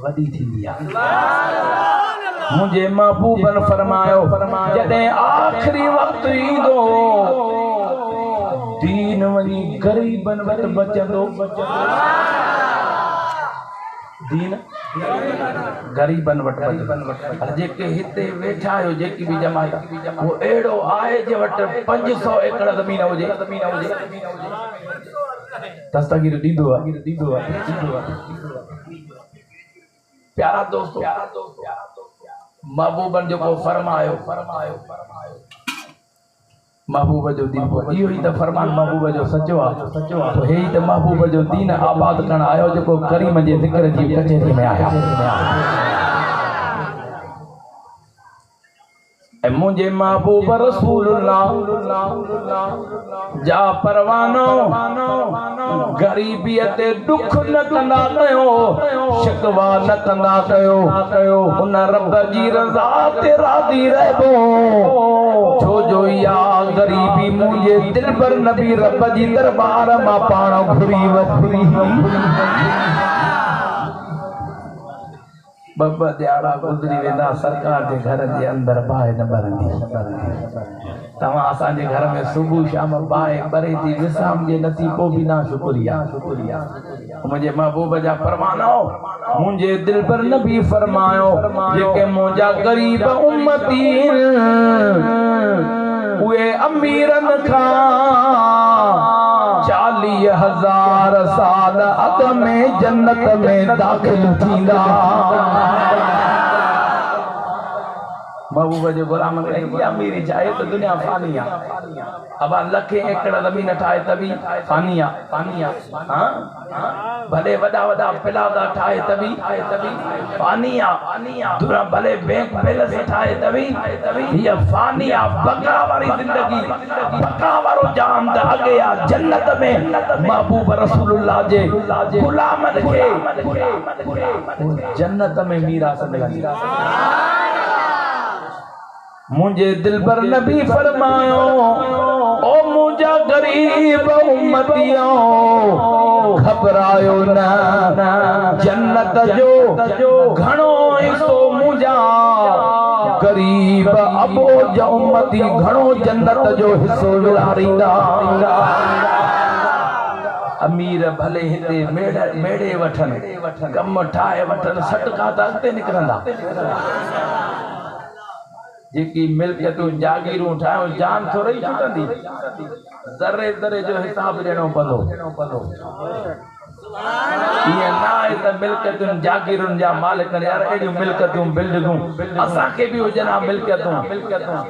وڈی تھی دیا مجھے محبوبن فرماؤ جدیں آخری وقت ایندو دین ونی غریبن وٹ بچندو دین غریبن وٹ بچندو جے کے ہتے ویٹھا ہو جے کی بھی جماعت وہ ایڑو آئے جے وٹ 500 ایکڑ زمین ہو جے دستگیر دیندو پیارا دوستو محبوبن جو کو فرماؤ محبوب جو دین کو یہ ہی تو فرمان محبوب جو سچو تو ہے تو محبوب جو دین آباد کرنا آیا جو کو کریم جے ذکر جی کچہری میں آیا مجھے محبوب رسول اللہ جا پروانو غریبیت دکھ نہ کندا کیو شکوا نہ کندا کیو ان رب جی رضا تے راضی رہبو چھو جو یا غریبی مجھے دل پر نبی رب جی دربار ما پاڻ گھری وکری بابا دیارا گزری ویندہ سرکار دے گھر دے اندر بائے نہ برندی تمام آسان دے گھر میں صبح شام بائے برے دی وسام دے نصیبوں بھی نہ شکریہ مجھے محبوب جا فرمانو مجھے دل پر نبی فرمایو کہ مجھا غریب امتین اوے امیرن کھان 40,000 سال عد میں جنت میں داخل تھیندا محبوب جو غلام کہیں گے امیری چاہے تو دنیا فانیہ اب لکھیں ایکڑ زمین ٹھائے تبھی فانیہ بھلے وڈا وڈا پلادا ٹھائے تبھی فانیہ دورا بھلے بینک بیلنس ٹھائے تبھی یہ فانیہ بقا واری زندگی بقا وارو جام دا گیا جنت میں محبوب رسول اللہ جے غلام کے جنت میں میراث ملندی مجھے دل پر نبی فرمایو او مجھا غریب امتیوں گھبرایو نہ جنت جو گھنو حصو مجھا غریب ابو جا امتی گھنو جنت جو حصو ولاریندا امیر بھلے ہتے میڑے وٹھن کم ٹھائے وٹھن سٹکا تاکتے نکرندا جیکی ملکیتوں جاگیروں ٹھائیں جان تو رہی چھوٹن دی ذرے ذرے جو حساب دینا پڑھو یہ نہ ہے تا ملکیتوں جاگیروں جا مالکن یار ایڈیوں ملکیتوں بلڈگوں اساں کے بھی ہو جنا ملکیتوں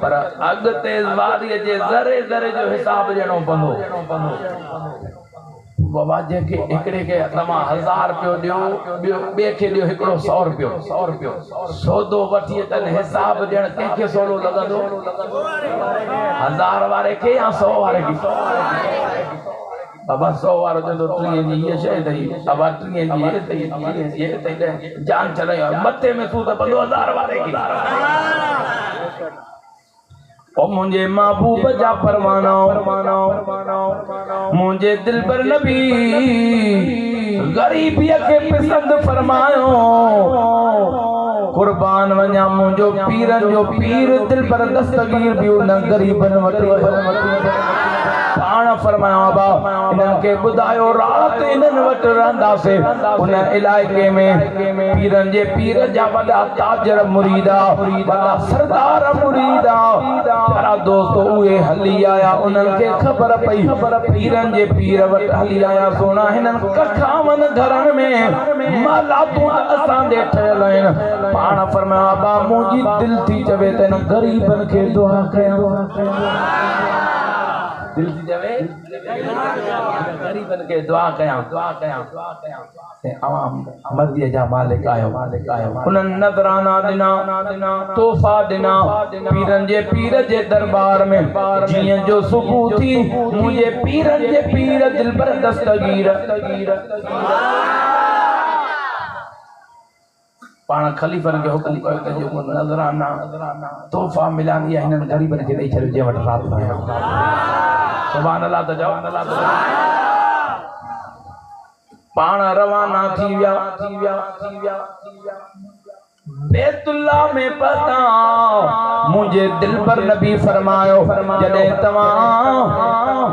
پر اگتے وادی جے ذرے ذرے جو حساب دینا پڑھو بابا جے کے ایکڑے کے تمام 1000 روپیو دیو بے کے دیو ایکڑو 100 روپیو سودو وٹھی تن حساب ڏيڻ کینکھے سولو لڳندو 1000 وارے کے یا 100 وارے کے بابا 100 وارو چندو 30 جي یہ شے تئی ابا 30 جي یہ تئی جان چلايو مٿے میں تو 2000 وارے کے او مجھے محبوب جا پروانو مجھے دل پر نبی غریبی کے پسند فرمایو قربان ونیا مجھو پیرن جو پیر دل پر دستگیر بیو نہ غریبن وٹو پانا فرمایا آبا انہاں کے بدایو رات انہاں وٹ رہندا سے انہاں علاقے میں پیرن جے پیر جا وڈا تاجر مریدا وڈا سردار مریدا پیارا دوستو اوے ہلی آیا انہاں کے خبر پئی پیرن جے پیر وٹ ہلی آیا سونا ہنن ککھاون گھرن میں مالاتوں اساں دے ٹھہلن پانا فرمایا آبا مجھے دل تھی چوے تے غریبن کے دعا کیا دل تھی جاوے غریبن کے دعا کیا عوام مرضی جا مالک آئے انہاں نظرانہ دینا توفہ دینا پیرن جے دربار میں جیئن جو صبح تھی مجھے پیرن جے پیر دل پر دستگیر پانا خلیفن کے حکم کرتے جو نظرانہ توفہ ملان یا انہاں غریبن کے نہیں چھلو جے وٹ رات میں سبحان اللہ تو جاؤ پانا روانہ تھی ویا بیت اللہ میں پتا مجھے دل پر نبی فرمایو جدے تمام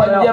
5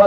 2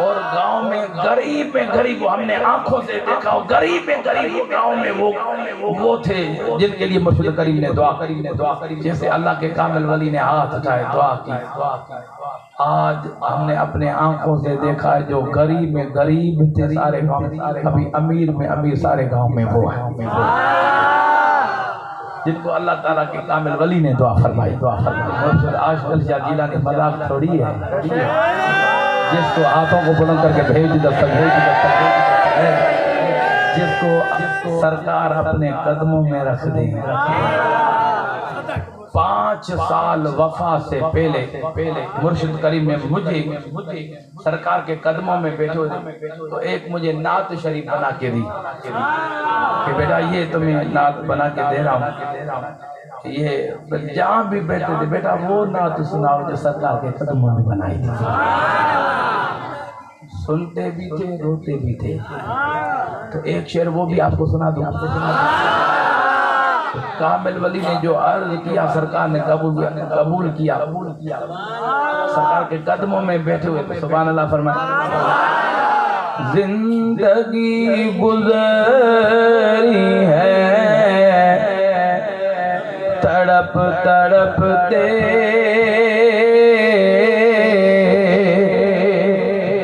اور گاؤں میں غریب ہم نے آنکھوں سے دیکھا، غریب گاؤں میں وہ تھے جن کے لیے مرشد کریم نے دعا کری، جیسے اللہ کے کامل ولی نے ہاتھ اٹھائے دعا کی۔ آج ہم نے اپنے آنکھوں سے دیکھا ہے جو غریب تھے سارے گاؤں میں، ابھی امیر سارے گاؤں میں وہ ہے جن کو اللہ تعالیٰ کے کامل ولی نے دعا فرمائی۔ مرشد عاشق علی شاہ جیلانی مذاق تھوڑی ہے، جس کو ہاتھوں کو بلند کر کے بھیج جس کو سرکار اپنے قدموں میں رکھ دیں۔ 5 سال وفا سے پہلے مرشد کریم نے مجھے سرکار کے قدموں میں بیٹھو تو ایک مجھے نعت شریف بنا کے دی کہ بیٹا یہ تمہیں نعت بنا کے دے رہا ہوں، یہ جہاں بھی بیٹھے تھے بیٹا وہ نعت سناؤ جو سرکار کے قدموں میں بنائی تھی۔ سنتے بھی تھے روتے بھی تھے، تو ایک شعر وہ بھی آپ کو سنا دوں۔ کامل ولی نے جو عرض کیا سرکار نے قبول کیا، سرکار کے قدموں میں بیٹھے ہوئے تھے۔ سبحان اللہ فرمائے، زندگی گزری ہے تڑپ تڑپتے،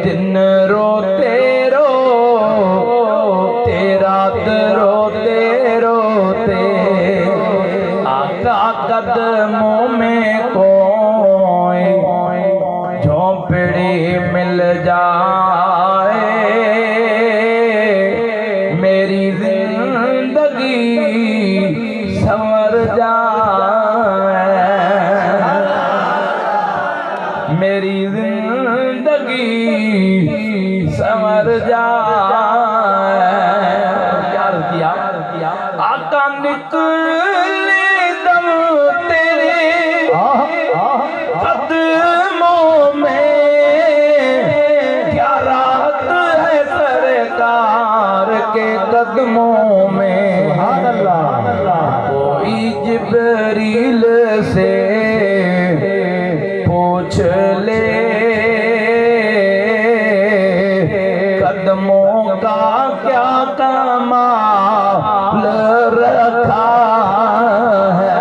دن روتے روتے رات روتے روتے، آقا قدموں میں کوئی جھونپڑی مل جائے، میری زندگی سنور جائے، میری زندگی سنور جائے۔ پیار کیا آقا نکلے دم تیرے قدموں میں، کیا راحت ہے سرکار کے قدموں میں۔ کوئی جبریل سے پوچھ لے قدموں کا کیا کمال رکھا ہے،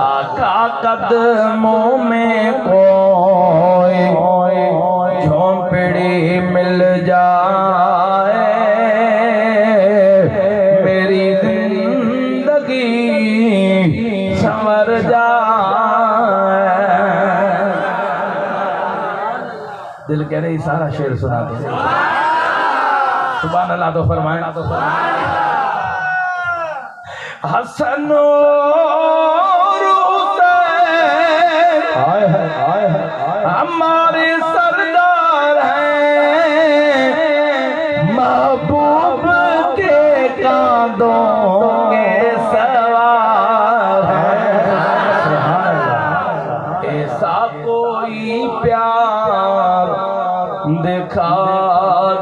آقا قدموں میں کوئی جھونپڑی مل جائے، میری زندگی سنور جائے۔ دل کہہ رہی سارا شعر سنا دے، سبحان اللہ تو فرمائیں۔ حسن اور حسین ہمارے سردار ہیں، محبوب کے کاندھوں کے سوار ہیں، ایسا کوئی پیار دکھا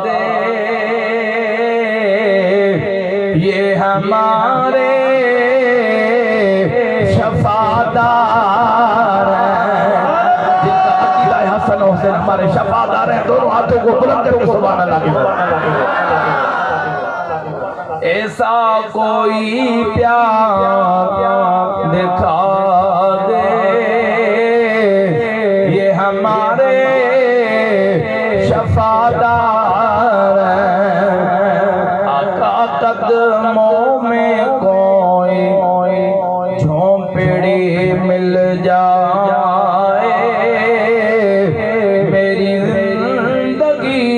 دے، یہ ہمارے شفاعتدار ہیں، جن کا عقیدہ ہے حسن و حسین ہمارے شفاعتدار ہیں، دونوں ہاتھوں کو بلند کر کے سبحان اللہ کی ایسا کوئی پیار دکھا دے، یہ ہمارے شفاعتدار ہیں، آقا قدموں میں کوئی جھونپڑی مل جائے، میری زندگی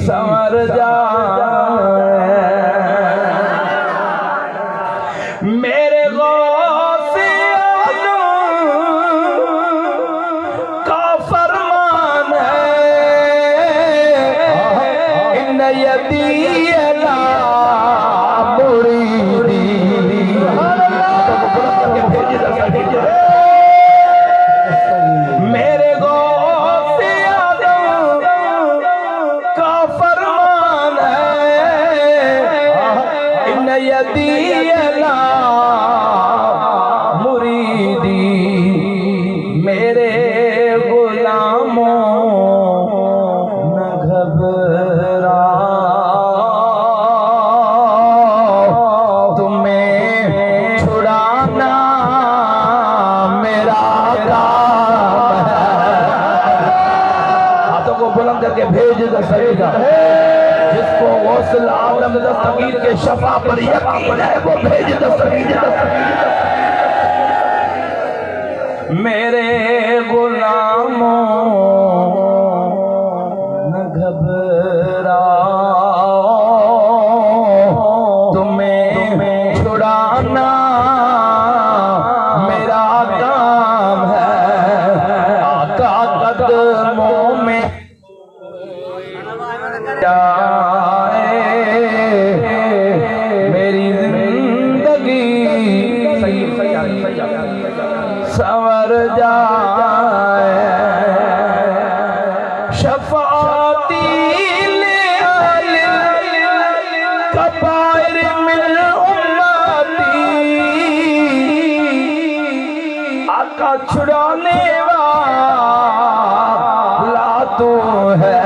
سنور جائے، میرے غوث اعظم کا فرمان ہے، ان یدی لا مریدی، میرے غوث اعظم کا فرمان ہے، ان یدی لا مریدی، میرے بھیج دستگیر کا، جس کو غوث العالم دستگیر کے شفا پر یقین ہے وہ بھیج دستگیر کا۔ میرے غلاموں نہ گھبراؤ، تمہیں چھڑانا میرا کام ہے، آقا قدموں میں جائے میری زندگی سنور جائے، شفاعتی لأہل کبائر من امتی، آقا چھڑانے والا تو ہے،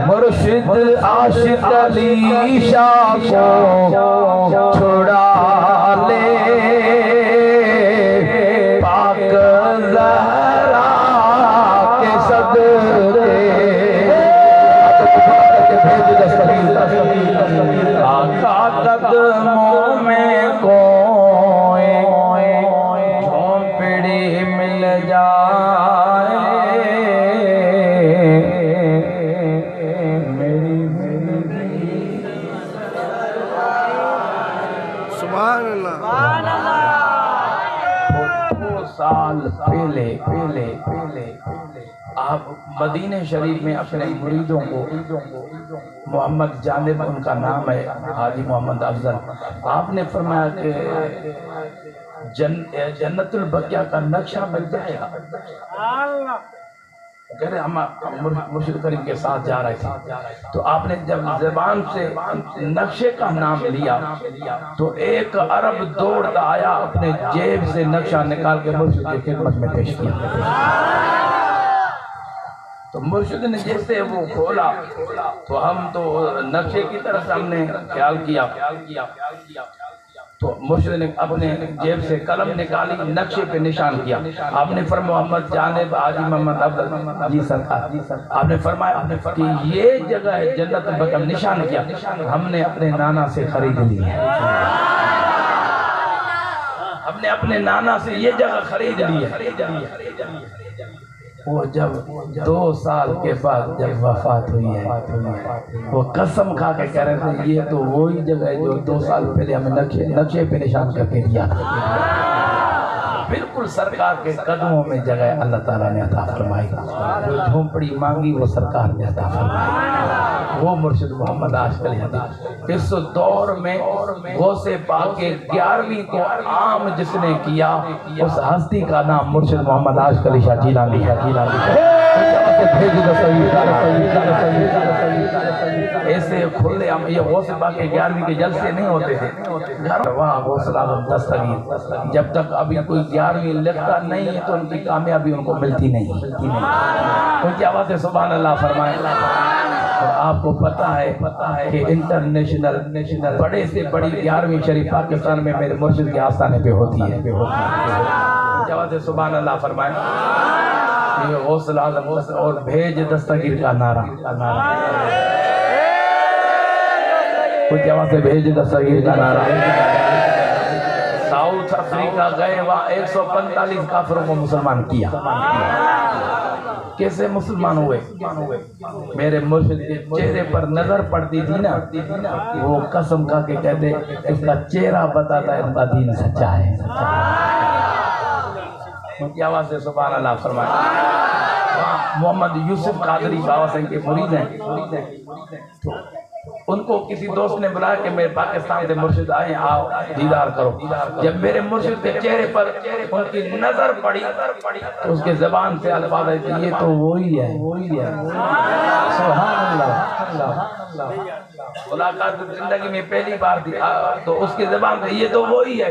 مرشد عاشق علی شاہ کو چھڑا لے، آقا قدموں میں کوئی جھونپڑی مل جائے، سبحان اللہ۔ دو سال پہلے آپ مدینہ شریف میں اپنے مریدوں کو، محمد جانب ان کا نام ہے، حاجی محمد افضل، آپ نے فرمایا کہ جنت البقیہ کا نقشہ مل جائے گا۔ کہہ رہے ہم مرشد کریم کے ساتھ جا رہے تھے، تو آپ نے جب زبان سے نقشے کا نام لیا تو ایک عرب دوڑتا آیا، اپنے جیب سے نقشہ نکال کے مرشد کی خدمت میں پیش کیا۔ تو مرشد نے جیسے وہ کھولا تو ہم تو نقشے کی طرف ہم نے خیال کیا، تو مرشد نے اپنے جیب سے قلم نکالی، نقشے پہ نشان کیا۔ آپ نے فرمایا محمد جانب حاجی محمد افضل جی سرکار، آپ نے فرمایا کہ یہ جگہ ہے جنت البقیہ، نشان کیا، ہم نے اپنے نانا سے خرید لی ہے، ہم نے اپنے نانا سے یہ جگہ خرید لی ہے۔ وہ جب 2 سال کے بعد جب وفات ہوئی ہے، وہ قسم کھا کے کہہ رہے تھے یہ تو وہی جگہ ہے جو 2 سال پہلے ہمیں نقشے پہ نشان کر کے دیا تھا۔ بالکل سرکار کے قدموں میں جگہ اللہ تعالیٰ نے عطا فرمائی، جو جھونپڑی مانگی وہ سرکار نے عطا فرمائی، وہ مرشد محمد عاشق علی حدیث۔ اس دور میں غوث پاک کے 11ویں کو عام جس نے کیا، اس ہستی کا نام مرشد محمد عاشق علی شاہ جیلانی ہے۔ ایسے کھلے ہم یہ غوث پاک کے 11ویں کے جلسے نہیں ہوتے تھے، وہاں غوث العالم دستگیر، جب تک ابھی کوئی 11ویں لکھتا نہیں ہے تو ان کی کامیابی ان کو ملتی نہیں۔ ان کی آواز سے سبحان اللہ فرمائیں۔ اور آپ کو پتہ ہے کہ انٹرنیشنل بڑے سے بڑی 11ویں شریف پاکستان میں میرے مرشد کے آستانے پہ ہوتی ہے۔ جواب سے سبحان اللہ فرمائیں۔ یہ غوث العالم اور بھیج دستگیر کا نعرہ، کچھ جواب سے بھیج دستگیر کا نعرہ۔ ساؤتھ افریقہ گئے، وہاں 145 کافروں کو مسلمان کیا۔ کیسے مسلمان ہوئے؟ میرے مرشد کے چہرے پر نظر پڑتی تھی نا، وہ قسم کھا کے کہتے اس کا چہرہ بتاتا ہے اس کا دین سچا ہے۔ ان کی آواز سے سبحان اللہ فرمائے۔ محمد یوسف قادری بابا سنگھ کے مرید ہیں، ان کو کسی دوست نے بلایا کہ میرے پاکستان سے مرشد آئے، آؤ دیدار کرو۔ جب میرے مرشد کے چہرے پر ان کی نظر پڑی تو اس کے زبان سے الفاظ آئے کہ یہ تو وہی ہے، سبحان اللہ۔ ملاقات زندگی میں پہلی بار تھی تو اس کی زبان سے یہ تو وہی ہے،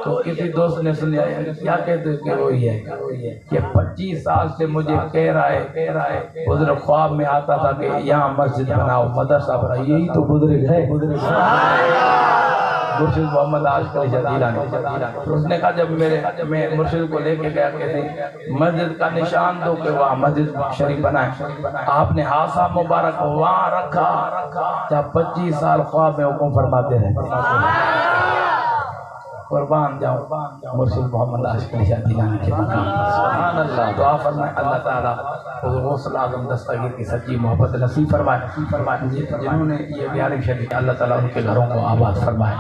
تو کسی دوست نے سنیا کیا کہتے کہ وہی ہے، کہ 25 سال سے مجھے کہہ رہا ہے، بزرگ خواب میں آتا تھا کہ یہاں مسجد بناؤ، مدرسہ بناؤ، یہی تو بزرگ ہے۔ مرشد محمد عاشق علی شاہ جیلانی. تو اس نے کہا جب میں مرشد کو لے کے گیا کہ مسجد کا نشان دو کہ وہاں مسجد شریف بنائے. آپ نے ہاسا مبارک وہاں رکھا. جب 25 سال خواب میں حکم فرماتے رہے. قربان جاؤ مرشد محمد عاشق علی شاہ جیلانی کے مقام. سبحان اللہ. دعا فرمائے اللہ تعالیٰ حضور غوث اعظم دستگیر کی سچی محبت نصیب فرمائے. جنہوں نے یہ بیان شریف اللہ تعالیٰ ان کے گھروں کو آباد فرمائے.